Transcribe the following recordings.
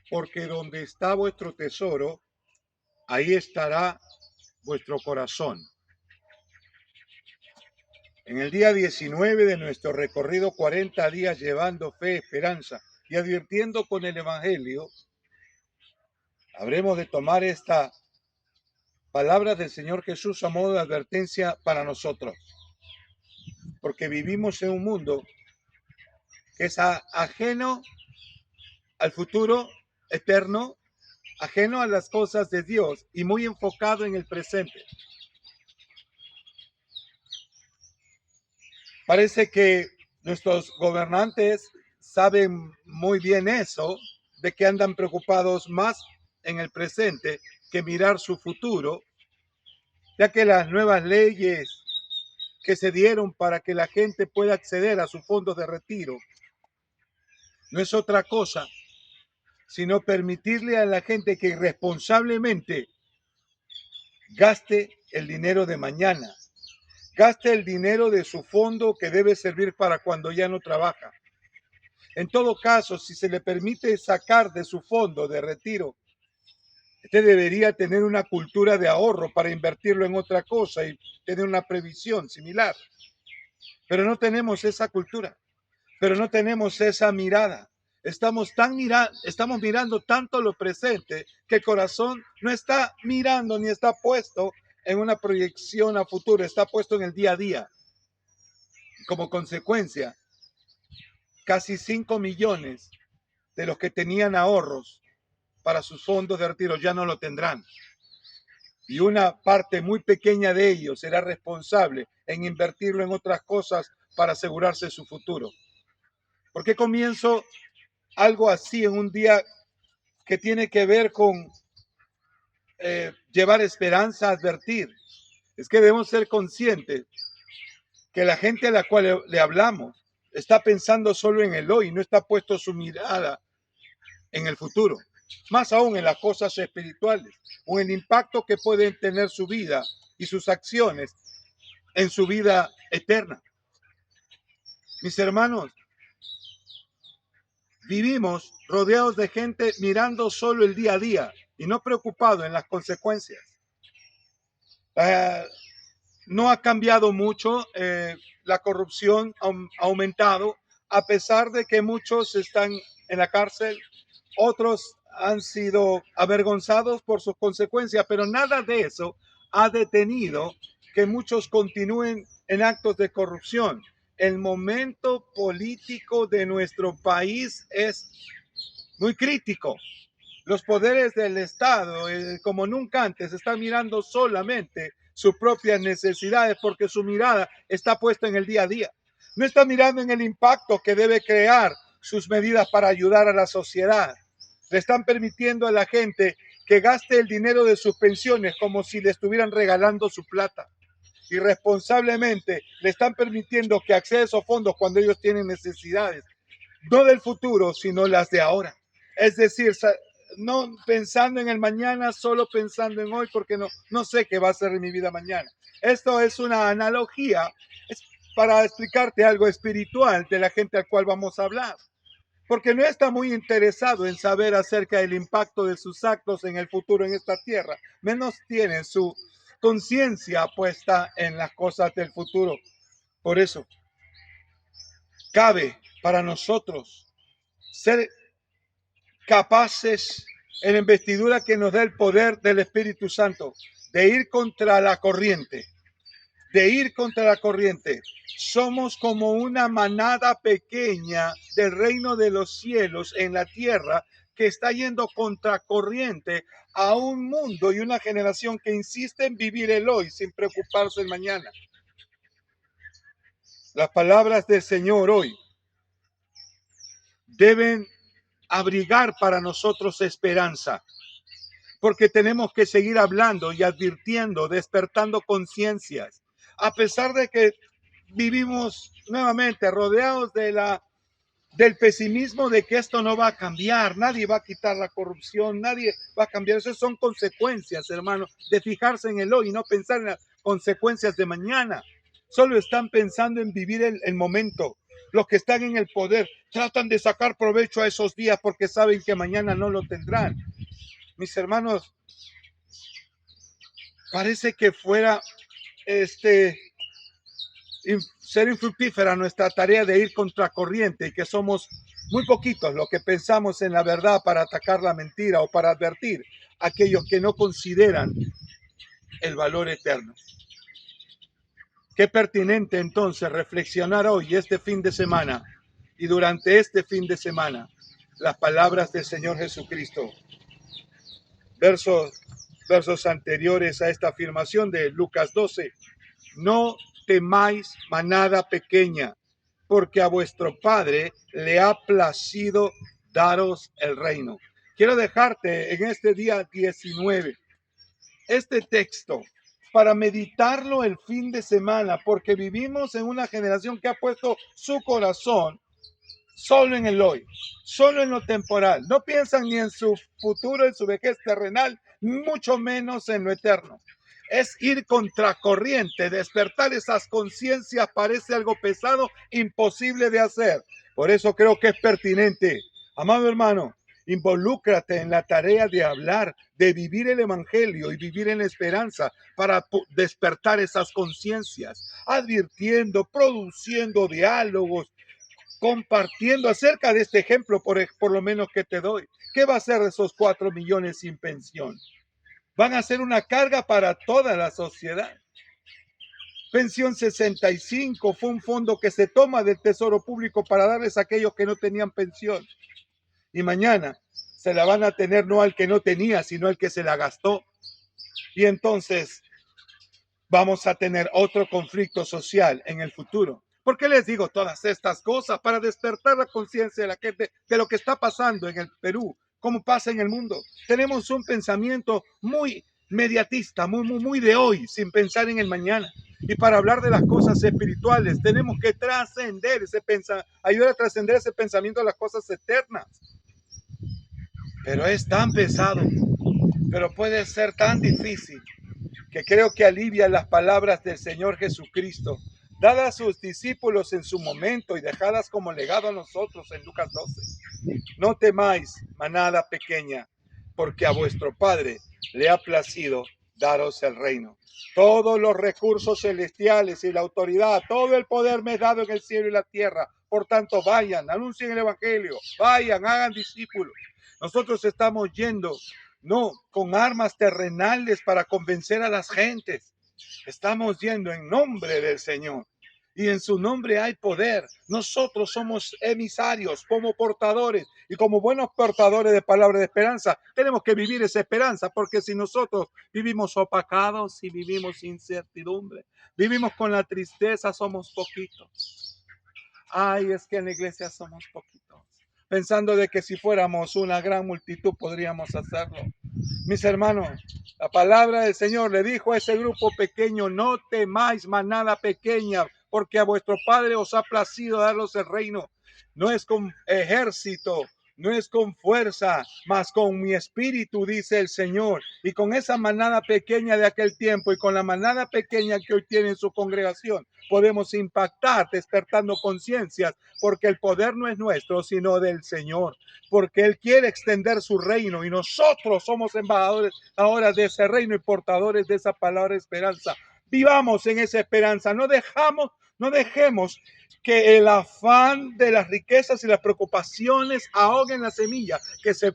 porque donde está vuestro tesoro, ahí estará vuestro corazón. En el día 19 de nuestro recorrido 40 días llevando fe, esperanza y advirtiendo con el Evangelio, habremos de tomar esta palabra del Señor Jesús a modo de advertencia para nosotros, porque vivimos en un mundo que es ajeno al futuro eterno, ajeno a las cosas de Dios y muy enfocado en el presente. Parece que nuestros gobernantes saben muy bien eso, de que andan preocupados más en el presente que mirar su futuro, ya que las nuevas leyes que se dieron para que la gente pueda acceder a sus fondos de retiro no es otra cosa sino permitirle a la gente que irresponsablemente gaste el dinero de mañana, gaste el dinero de su fondo que debe servir para cuando ya no trabaja. En todo caso, si se le permite sacar de su fondo de retiro, usted debería tener una cultura de ahorro para invertirlo en otra cosa y tener una previsión similar. Pero no tenemos esa cultura, pero no tenemos esa mirada. Estamos mirando tanto lo presente que el corazón no está mirando ni está puesto en una proyección a futuro, está puesto en el día a día. Como consecuencia, casi 5 millones de los que tenían ahorros para sus fondos de retiro ya no lo tendrán. Y una parte muy pequeña de ellos será responsable en invertirlo en otras cosas para asegurarse su futuro. ¿Por qué comienzo algo así en un día que tiene que ver con llevar esperanza, advertir? Es que debemos ser conscientes que la gente a la cual le hablamos está pensando solo en el hoy, no está puesto su mirada en el futuro, más aún en las cosas espirituales o en el impacto que pueden tener su vida y sus acciones en su vida eterna. Mis hermanos, vivimos rodeados de gente mirando solo el día a día y no preocupado en las consecuencias. No ha cambiado mucho, la corrupción ha aumentado, a pesar de que muchos están en la cárcel, otros han sido avergonzados por sus consecuencias, pero nada de eso ha detenido que muchos continúen en actos de corrupción. El momento político de nuestro país es muy crítico. Los poderes del Estado, como nunca antes, están mirando solamente sus propias necesidades porque su mirada está puesta en el día a día. No está mirando en el impacto que debe crear sus medidas para ayudar a la sociedad. Le están permitiendo a la gente que gaste el dinero de sus pensiones como si le estuvieran regalando su plata. Irresponsablemente le están permitiendo que acceda a esos fondos cuando ellos tienen necesidades, no del futuro, sino las de ahora. Es decir, no pensando en el mañana, solo pensando en hoy, porque no sé qué va a ser en mi vida mañana. Esto es una analogía, es para explicarte algo espiritual de la gente al cual vamos a hablar, porque no está muy interesado en saber acerca del impacto de sus actos en el futuro en esta tierra, menos tienen su conciencia puesta en las cosas del futuro. Por eso, cabe para nosotros ser capaces en la investidura que nos da el poder del Espíritu Santo, de ir contra la corriente, de ir contra la corriente. Somos como una manada pequeña del reino de los cielos en la tierra que está yendo contra corriente a un mundo y una generación que insiste en vivir el hoy sin preocuparse del mañana. Las palabras del Señor hoy deben abrigar para nosotros esperanza, porque tenemos que seguir hablando y advirtiendo, despertando conciencias, a pesar de que vivimos nuevamente rodeados del pesimismo de que esto no va a cambiar, nadie va a quitar la corrupción, nadie va a cambiar. Esas son consecuencias, hermano, de fijarse en el hoy y no pensar en las consecuencias de mañana. Solo están pensando en vivir el momento. Los que están en el poder tratan de sacar provecho a esos días porque saben que mañana no lo tendrán. Mis hermanos, parece que fuera ser infructífera nuestra tarea de ir contracorriente y que somos muy poquitos los que pensamos en la verdad para atacar la mentira o para advertir a aquellos que no consideran el valor eterno. Qué pertinente entonces reflexionar hoy, este fin de semana, y durante este fin de semana, las palabras del Señor Jesucristo. Versos anteriores a esta afirmación de Lucas 12. No temáis, manada pequeña, porque a vuestro Padre le ha placido daros el reino. Quiero dejarte en este día 19 este texto para meditarlo el fin de semana, porque vivimos en una generación que ha puesto su corazón solo en el hoy, solo en lo temporal. No piensan ni en su futuro, en su vejez terrenal, mucho menos en lo eterno. Es ir contracorriente, despertar esas conciencias parece algo pesado, imposible de hacer. Por eso creo que es pertinente. Amado hermano, involúcrate en la tarea de hablar, de vivir el evangelio y vivir en la esperanza para despertar esas conciencias, advirtiendo, produciendo diálogos, compartiendo acerca de este ejemplo, por lo menos que te doy. ¿Qué va a hacer de esos 4 millones sin pensión? Van a ser una carga para toda la sociedad. Pensión 65 fue un fondo que se toma del Tesoro Público para darles a aquellos que no tenían pensión. Y mañana se la van a tener no al que no tenía, sino al que se la gastó. Y entonces vamos a tener otro conflicto social en el futuro. ¿Por qué les digo todas estas cosas? Para despertar la conciencia de la gente de lo que está pasando en el Perú, cómo pasa en el mundo. Tenemos un pensamiento muy mediatista, muy de hoy, sin pensar en el mañana. Y para hablar de las cosas espirituales, tenemos que trascender ayudar a trascender ese pensamiento de las cosas eternas. Pero es tan pesado, pero puede ser tan difícil, que creo que alivia las palabras del Señor Jesucristo, dadas a sus discípulos en su momento y dejadas como legado a nosotros en Lucas 12. No temáis, manada pequeña, porque a vuestro Padre le ha placido daros el reino. Todos los recursos celestiales y la autoridad, todo el poder me es dado en el cielo y la tierra. Por tanto, vayan, anuncien el evangelio, vayan, hagan discípulos. Nosotros estamos yendo no con armas terrenales para convencer a las gentes. Estamos yendo en nombre del Señor. Y en su nombre hay poder. Nosotros somos emisarios, como portadores. Y como buenos portadores de palabra de esperanza, tenemos que vivir esa esperanza. Porque si nosotros vivimos opacados y vivimos incertidumbre, vivimos con la tristeza, somos poquitos. Ay, es que en la iglesia somos poquitos. Pensando de que si fuéramos una gran multitud podríamos hacerlo. Mis hermanos, la palabra del Señor le dijo a ese grupo pequeño: no temáis, manada pequeña, porque a vuestro Padre os ha placido daros el reino. No es con ejército, no es con fuerza, mas con mi espíritu, dice el Señor. Y con esa manada pequeña de aquel tiempo y con la manada pequeña que hoy tiene en su congregación, podemos impactar despertando conciencias, porque el poder no es nuestro, sino del Señor, porque Él quiere extender su reino y nosotros somos embajadores ahora de ese reino y portadores de esa palabra de esperanza. Vivamos en esa esperanza, no dejemos que el afán de las riquezas y las preocupaciones ahoguen la semilla que se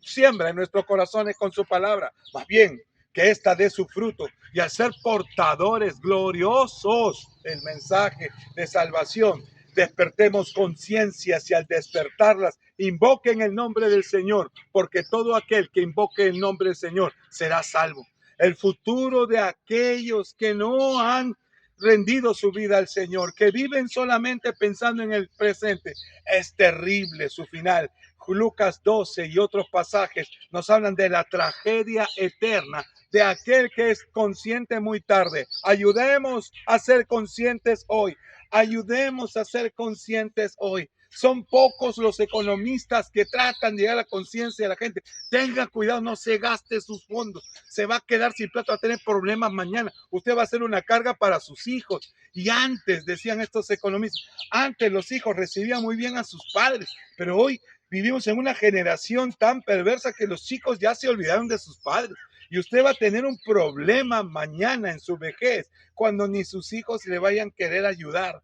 siembra en nuestros corazones con su palabra. Más bien, que ésta dé su fruto y al ser portadores gloriosos del mensaje de salvación, despertemos conciencias y al despertarlas, invoquen el nombre del Señor, porque todo aquel que invoque el nombre del Señor será salvo. El futuro de aquellos que no han rendido su vida al Señor, que viven solamente pensando en el presente, es terrible su final. Lucas 12 y otros pasajes nos hablan de la tragedia eterna de aquel que es consciente muy tarde. Ayudemos a ser conscientes hoy. Ayudemos a ser conscientes hoy Son pocos los economistas que tratan de llegar a la conciencia de la gente. Tenga cuidado, no se gaste sus fondos. Se va a quedar sin plata, va a tener problemas mañana. Usted va a ser una carga para sus hijos. Y antes, decían estos economistas, antes los hijos recibían muy bien a sus padres, pero hoy vivimos en una generación tan perversa que los chicos ya se olvidaron de sus padres. Y usted va a tener un problema mañana en su vejez, cuando ni sus hijos le vayan a querer ayudar.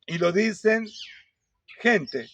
Y lo dicen gente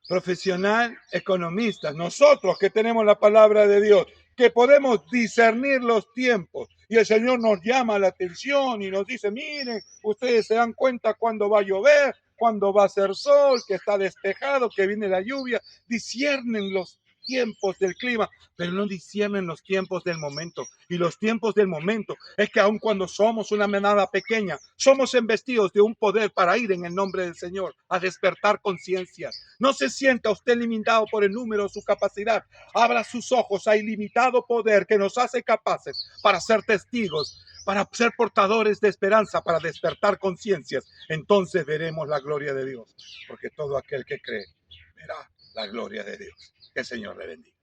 profesional, economistas, nosotros que tenemos la palabra de Dios, que podemos discernir los tiempos. Y el Señor nos llama la atención y nos dice, miren, ustedes se dan cuenta cuándo va a llover, cuándo va a ser sol, que está despejado, que viene la lluvia. Disciernen los tiempos del clima, pero no disciernen los tiempos del momento. Y los tiempos del momento es que aun cuando somos una manada pequeña, somos embestidos de un poder para ir en el nombre del Señor a despertar conciencias. No se sienta usted limitado por el número o su capacidad. Abra sus ojos a ilimitado poder que nos hace capaces para ser testigos, para ser portadores de esperanza, para despertar conciencias. Entonces veremos la gloria de Dios, porque todo aquel que cree verá la gloria de Dios. Que el Señor le bendiga.